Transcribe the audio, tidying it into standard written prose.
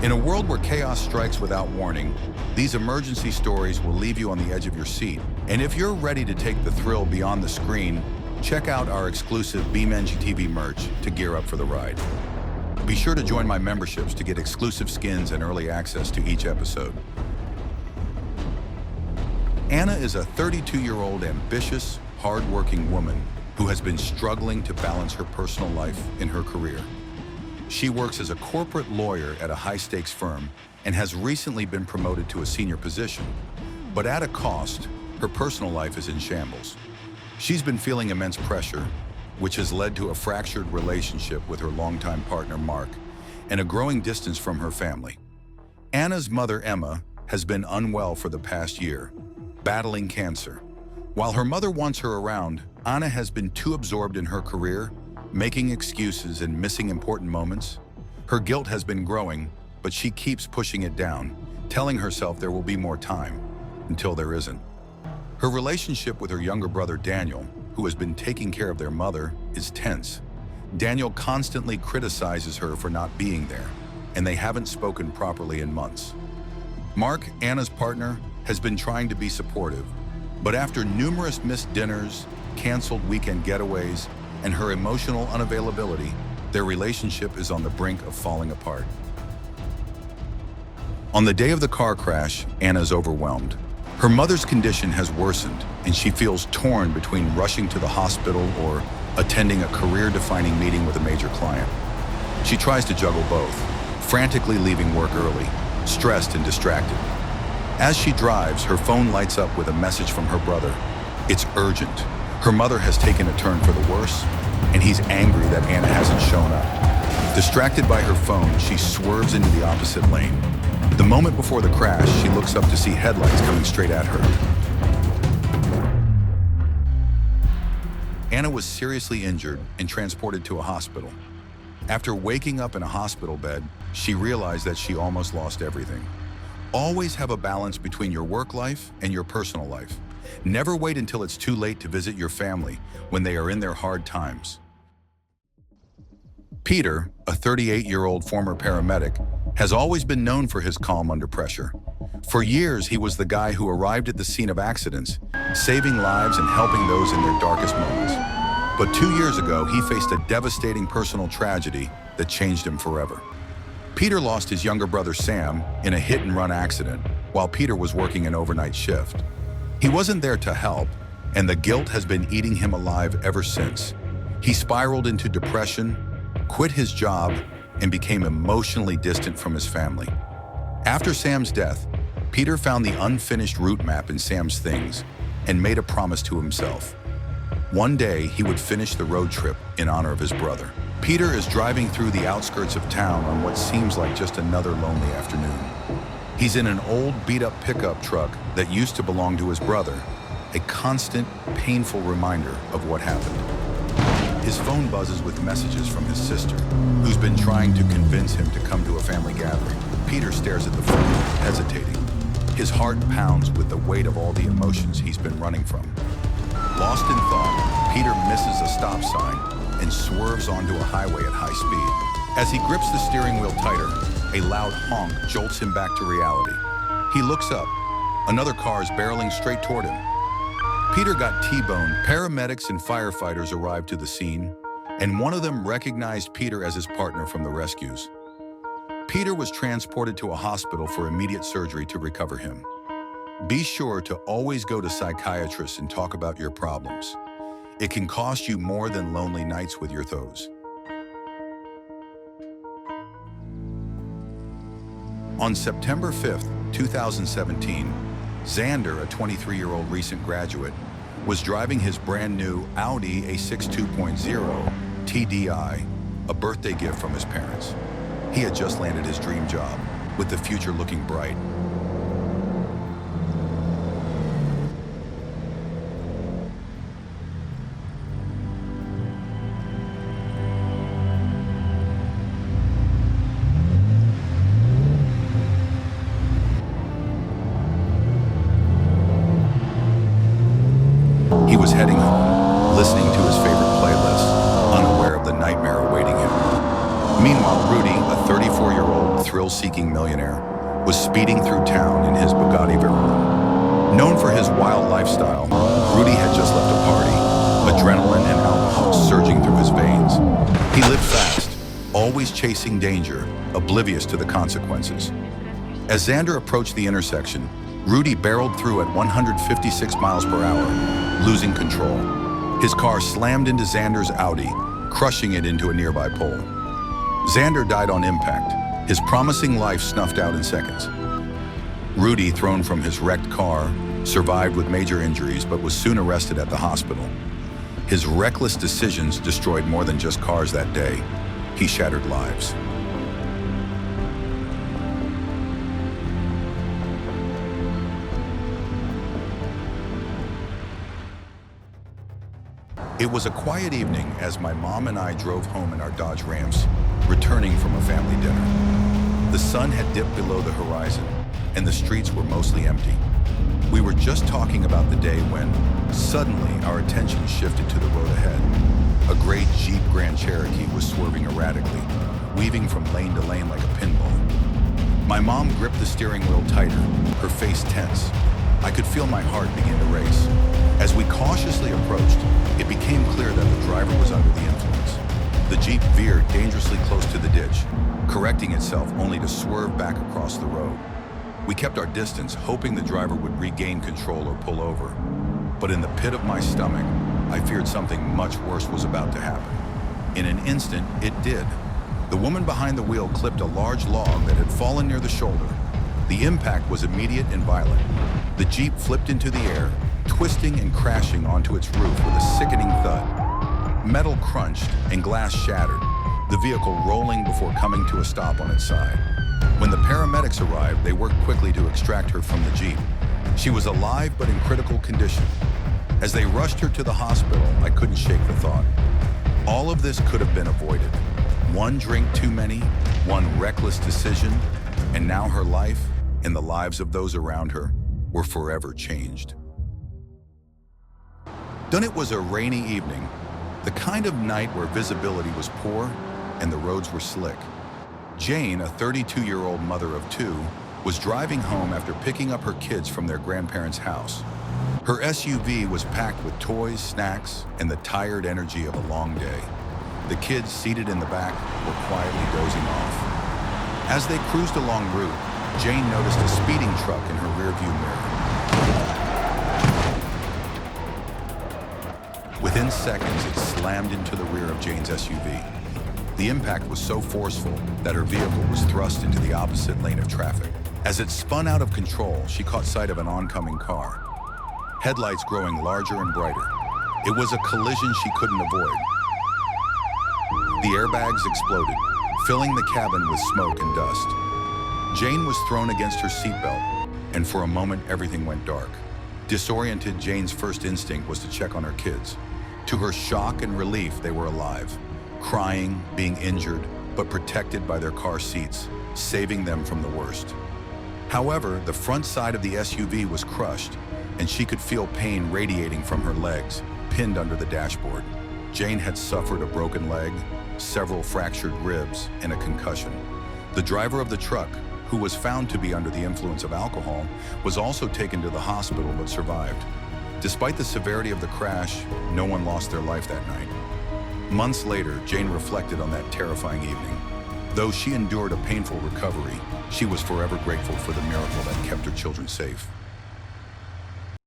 In a world where chaos strikes without warning, these emergency stories will leave you on the edge of your seat. And if you're ready to take the thrill beyond the screen, check out our exclusive BeamNGTV merch to gear up for the ride. Be sure to join my memberships to get exclusive skins and early access to each episode. Anna is a 32-year-old ambitious, hard-working woman who has been struggling to balance her personal life and her career. She works as a corporate lawyer at a high-stakes firm and has recently been promoted to a senior position. But at a cost, her personal life is in shambles. She's been feeling immense pressure, which has led to a fractured relationship with her longtime partner, Mark, and a growing distance from her family. Anna's mother, Emma, has been unwell for the past year, battling cancer. While her mother wants her around, Anna has been too absorbed in her career, making excuses and missing important moments. Her guilt has been growing, but she keeps pushing it down, telling herself there will be more time, until there isn't. Her relationship with her younger brother, Daniel, who has been taking care of their mother, is tense. Daniel constantly criticizes her for not being there, and they haven't spoken properly in months. Mark, Anna's partner, has been trying to be supportive, but after numerous missed dinners, canceled weekend getaways, and her emotional unavailability, their relationship is on the brink of falling apart. On the day of the car crash, Anna is overwhelmed. Her mother's condition has worsened, and she feels torn between rushing to the hospital or attending a career-defining meeting with a major client. She tries to juggle both, frantically leaving work early, stressed and distracted. As she drives, her phone lights up with a message from her brother. It's urgent. Her mother has taken a turn for the worse, and he's angry that Anna hasn't shown up. Distracted by her phone, she swerves into the opposite lane. The moment before the crash, she looks up to see headlights coming straight at her. Anna was seriously injured and transported to a hospital. After waking up in a hospital bed, she realized that she almost lost everything. Always have a balance between your work life and your personal life. Never wait until it's too late to visit your family when they are in their hard times. Peter, a 38-year-old former paramedic, has always been known for his calm under pressure. For years, he was the guy who arrived at the scene of accidents, saving lives and helping those in their darkest moments. But 2 years ago, he faced a devastating personal tragedy that changed him forever. Peter lost his younger brother Sam in a hit-and-run accident while Peter was working an overnight shift. He wasn't there to help, and the guilt has been eating him alive ever since. He spiraled into depression, quit his job, and became emotionally distant from his family. After Sam's death, Peter found the unfinished route map in Sam's things and made a promise to himself. One day, he would finish the road trip in honor of his brother. Peter is driving through the outskirts of town on what seems like just another lonely afternoon. He's in an old, beat-up pickup truck that used to belong to his brother, a constant, painful reminder of what happened. His phone buzzes with messages from his sister, who's been trying to convince him to come to a family gathering. Peter stares at the phone, hesitating. His heart pounds with the weight of all the emotions he's been running from. Lost in thought, Peter misses a stop sign and swerves onto a highway at high speed. As he grips the steering wheel tighter, a loud honk jolts him back to reality. He looks up. Another car is barreling straight toward him. Peter got T-boned. Paramedics and firefighters arrived to the scene, and one of them recognized Peter as his partner from the rescues. Peter was transported to a hospital for immediate surgery to recover him. Be sure to always go to psychiatrists and talk about your problems. It can cost you more than lonely nights with your thoughts. On September 5th, 2017, Xander, a 23-year-old recent graduate, was driving his brand new Audi A6 2.0 TDI, a birthday gift from his parents. He had just landed his dream job, with the future looking bright. He was heading home, listening to his favorite playlist, unaware of the nightmare awaiting him. Meanwhile, Rudy, a 34-year-old thrill-seeking millionaire, was speeding through town in his Bugatti Veyron. Known for his wild lifestyle, Rudy had just left a party, adrenaline and alcohol surging through his veins. He lived fast, always chasing danger, oblivious to the consequences. As Xander approached the intersection, Rudy barreled through at 156 miles per hour, losing control. His car slammed into Xander's Audi, crushing it into a nearby pole. Xander died on impact, his promising life snuffed out in seconds. Rudy, thrown from his wrecked car, survived with major injuries but was soon arrested at the hospital. His reckless decisions destroyed more than just cars that day. He shattered lives. It was a quiet evening as my mom and I drove home in our Dodge Rams, returning from a family dinner. The sun had dipped below the horizon, and the streets were mostly empty. We were just talking about the day when, suddenly, our attention shifted to the road ahead. A gray Jeep Grand Cherokee was swerving erratically, weaving from lane to lane like a pinball. My mom gripped the steering wheel tighter, her face tense. I could feel my heart begin to race. As we cautiously approached, it became clear that the driver was under the influence. The Jeep veered dangerously close to the ditch, correcting itself only to swerve back across the road. We kept our distance, hoping the driver would regain control or pull over. But in the pit of my stomach, I feared something much worse was about to happen. In an instant, it did. The woman behind the wheel clipped a large log that had fallen near the shoulder. The impact was immediate and violent. The Jeep flipped into the air, twisting and crashing onto its roof with a sickening thud. Metal crunched and glass shattered, the vehicle rolling before coming to a stop on its side. When the paramedics arrived, they worked quickly to extract her from the Jeep. She was alive but in critical condition. As they rushed her to the hospital, I couldn't shake the thought. All of this could have been avoided. One drink too many, one reckless decision, and now her life and the lives of those around her were forever changed. Then it was a rainy evening, the kind of night where visibility was poor and the roads were slick. Jane, a 32-year-old mother of two, was driving home after picking up her kids from their grandparents' house. Her SUV was packed with toys, snacks, and the tired energy of a long day. The kids seated in the back were quietly dozing off. As they cruised along route, Jane noticed a speeding truck in her rearview mirror. Within seconds, it slammed into the rear of Jane's SUV. The impact was so forceful that her vehicle was thrust into the opposite lane of traffic. As it spun out of control, she caught sight of an oncoming car, headlights growing larger and brighter. It was a collision she couldn't avoid. The airbags exploded, filling the cabin with smoke and dust. Jane was thrown against her seatbelt, and for a moment, everything went dark. Disoriented, Jane's first instinct was to check on her kids. To her shock and relief, they were alive, crying, being injured, but protected by their car seats, saving them from the worst. However, the front side of the SUV was crushed, and she could feel pain radiating from her legs, pinned under the dashboard. Jane had suffered a broken leg, several fractured ribs, and a concussion. The driver of the truck, who was found to be under the influence of alcohol, was also taken to the hospital but survived. Despite the severity of the crash, no one lost their life that night. Months later, Jane reflected on that terrifying evening. Though she endured a painful recovery, she was forever grateful for the miracle that kept her children safe.